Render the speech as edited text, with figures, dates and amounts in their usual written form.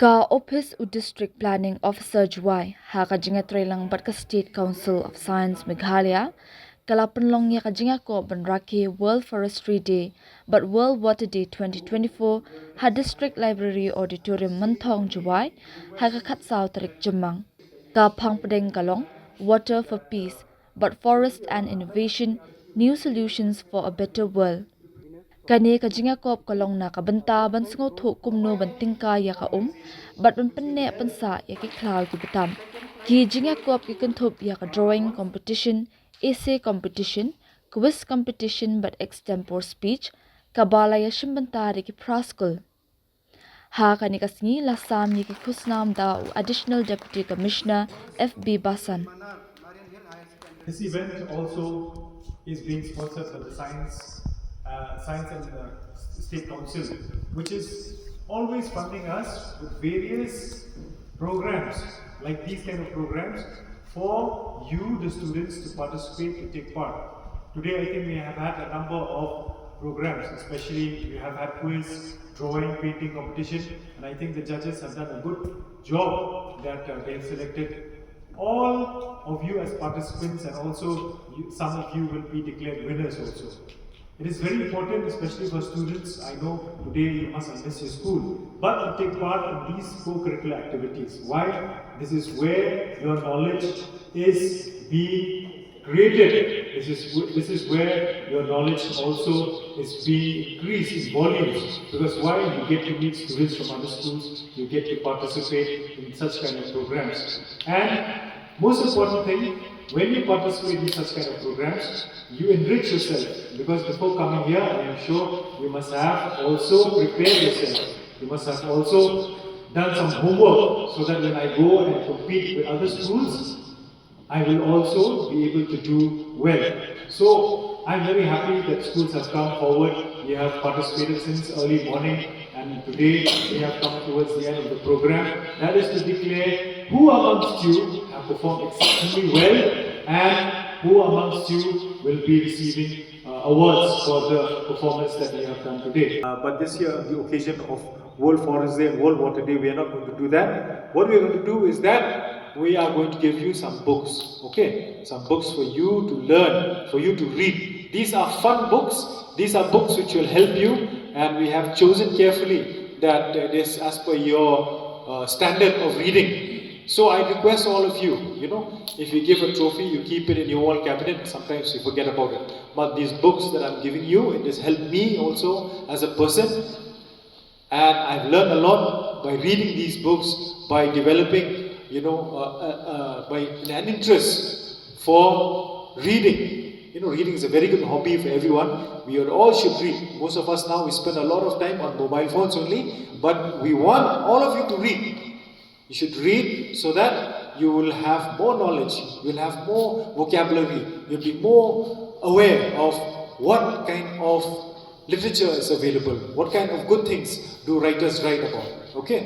Ka Office u District Planning Officer Jowai ha ka jingatray lang bat ka State Council of Science Meghalaya kalapanlong ya ka jingiakop ban rakhe World Forestry Day but World Water Day 2024 ha District Library Auditorium Manthong Jowai ha ka khatsaw tarik jamang ka phangpadeng kalong Water for Peace but Forest and Innovation New Solutions for a Better World. Kani ka jingiakop kalong na kabanta ban sngo thu kumno ban tingka ya ka bat ban penne pansa ya ki khlaw ki batam ki jingiakop ki kanthup ya ka drawing competition, essay competition, quiz competition but extempore speech kabala ya shimbanta re ki praskul ha kani ka sngi la sam ya ki khusnam da additional deputy commissioner FB Basan. This event also is being sponsored by the Science and State Council, which is always funding us with various programs, like these kind of programs, for you, the students, to participate, to take part. Today, I think we have had a number of programs, especially we have had quiz, drawing, painting competition, and I think the judges have done a good job that they have selected all of you as participants, and also some of you will be declared winners also. It is very important, especially for students. I know today you must miss your school, but to take part in these co-curricular activities. Why? This is where your knowledge is being created. This is where your knowledge also is being increased in volumes. Because why? You get to meet students from other schools, you get to participate in such kind of programs. And most important thing, when you participate in such kind of programs, you enrich yourself, because before coming here, I am sure you must have also prepared yourself. You must have also done some homework, so that when I go and compete with other schools, I will also be able to do well. So I'm very happy that schools have come forward. We have participated since early morning, and today we have come towards the end of the program. That is to declare who amongst you have performed exceptionally well, and who amongst you will be receiving awards for the performance that we have done today. But this year, on the occasion of World Forest Day and World Water Day, we are not going to do that. What we are going to do is that we are going to give you some books, okay? Some books for you to learn, for you to read. These are fun books. These are books which will help you, and we have chosen carefully that it is as per your standard of reading. So I request all of you, if you give a trophy, you keep it in your wall cabinet. Sometimes you forget about it. But these books that I'm giving you, it has helped me also as a person. And I've learned a lot by reading these books, by developing, by an interest for reading. Reading is a very good hobby for everyone. We all should read. Most of us now, we spend a lot of time on mobile phones only, but we want all of you to read. You should read so that you will have more knowledge, you will have more vocabulary, you'll be more aware of what kind of literature is available, what kind of good things do writers write about. Okay?